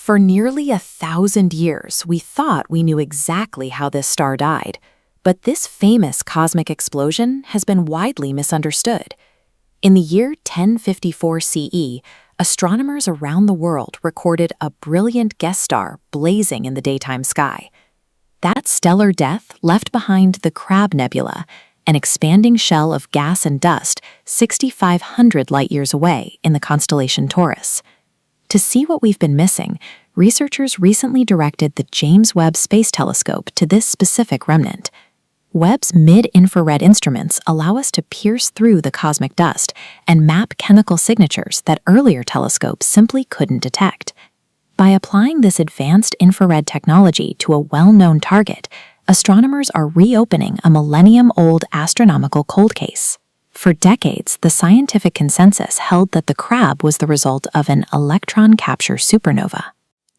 For nearly 1,000 years, we thought we knew exactly how this star died, but this famous cosmic explosion has been widely misunderstood. In the year 1054 CE, astronomers around the world recorded a brilliant guest star blazing in the daytime sky. That stellar death left behind the Crab Nebula, an expanding shell of gas and dust 6,500 light-years away in the constellation Taurus. To see what we've been missing, researchers recently directed the James Webb Space Telescope to this specific remnant. Webb's mid-infrared instruments allow us to pierce through the cosmic dust and map chemical signatures that earlier telescopes simply couldn't detect. By applying this advanced infrared technology to a well-known target, astronomers are reopening a millennium-old astronomical cold case. For decades, the scientific consensus held that the crab was the result of an electron capture supernova.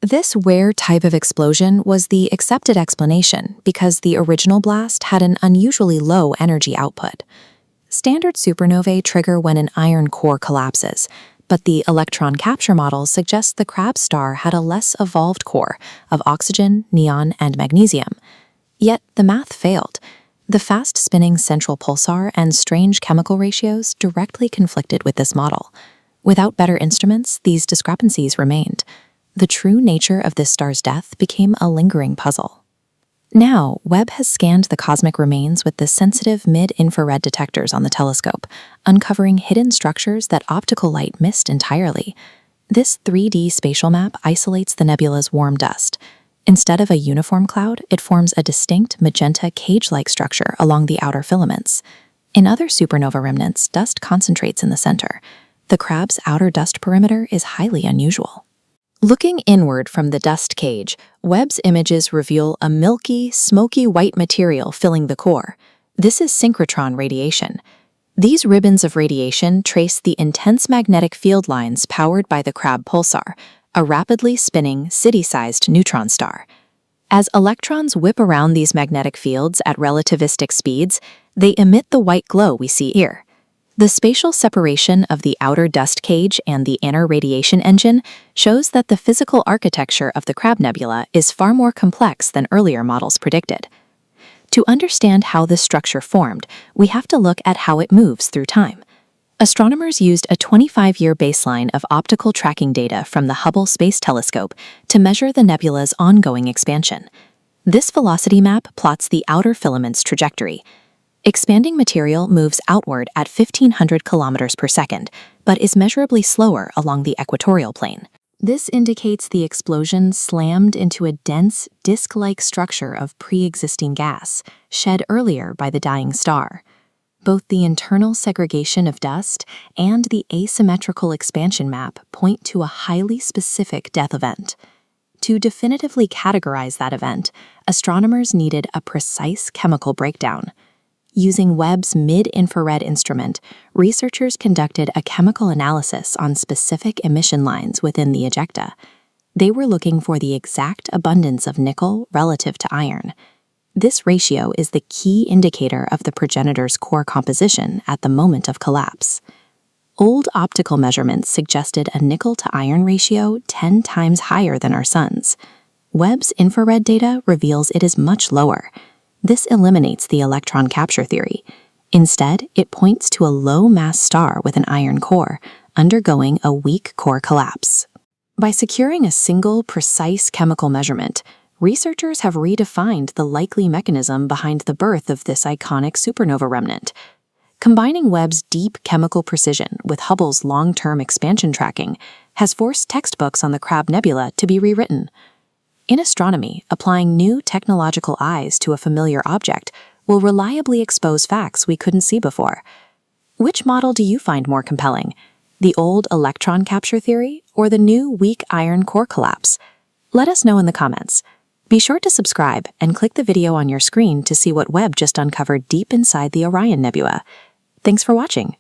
This rare type of explosion was the accepted explanation because the original blast had an unusually low energy output. Standard supernovae trigger when an iron core collapses, but the electron capture model suggests the crab star had a less evolved core of oxygen, neon, and magnesium. Yet the math failed. The fast-spinning central pulsar and strange chemical ratios directly conflicted with this model. Without better instruments, these discrepancies remained. The true nature of this star's death became a lingering puzzle. Now, Webb has scanned the cosmic remains with the sensitive mid-infrared detectors on the telescope, uncovering hidden structures that optical light missed entirely. This 3D spatial map isolates the nebula's warm dust. Instead of a uniform cloud, it forms a distinct magenta cage-like structure along the outer filaments. In other supernova remnants, dust concentrates in the center. The crab's outer dust perimeter is highly unusual. Looking inward from the dust cage, Webb's images reveal a milky, smoky white material filling the core. This is synchrotron radiation. These ribbons of radiation trace the intense magnetic field lines powered by the Crab pulsar, a rapidly spinning, city-sized neutron star. As electrons whip around these magnetic fields at relativistic speeds, they emit the white glow we see here. The spatial separation of the outer dust cage and the inner radiation engine shows that the physical architecture of the Crab Nebula is far more complex than earlier models predicted. To understand how this structure formed, we have to look at how it moves through time. Astronomers used a 25-year baseline of optical tracking data from the Hubble Space Telescope to measure the nebula's ongoing expansion. This velocity map plots the outer filament's trajectory. Expanding material moves outward at 1,500 kilometers per second, but is measurably slower along the equatorial plane. This indicates the explosion slammed into a dense, disk-like structure of pre-existing gas, shed earlier by the dying star. Both the internal segregation of dust and the asymmetrical expansion map point to a highly specific death event. To definitively categorize that event, astronomers needed a precise chemical breakdown. Using Webb's mid-infrared instrument, researchers conducted a chemical analysis on specific emission lines within the ejecta. They were looking for the exact abundance of nickel relative to iron. This ratio is the key indicator of the progenitor's core composition at the moment of collapse. Old optical measurements suggested a nickel-to-iron ratio 10 times higher than our Sun's. Webb's infrared data reveals it is much lower. This eliminates the electron capture theory. Instead, it points to a low-mass star with an iron core, undergoing a weak core collapse. By securing a single, precise chemical measurement, researchers have redefined the likely mechanism behind the birth of this iconic supernova remnant. Combining Webb's deep chemical precision with Hubble's long-term expansion tracking has forced textbooks on the Crab Nebula to be rewritten. In astronomy, applying new technological eyes to a familiar object will reliably expose facts we couldn't see before. Which model do you find more compelling? The old electron capture theory or the new weak iron core collapse? Let us know in the comments. Be sure to subscribe and click the video on your screen to see what Webb just uncovered deep inside the Orion Nebula. Thanks for watching.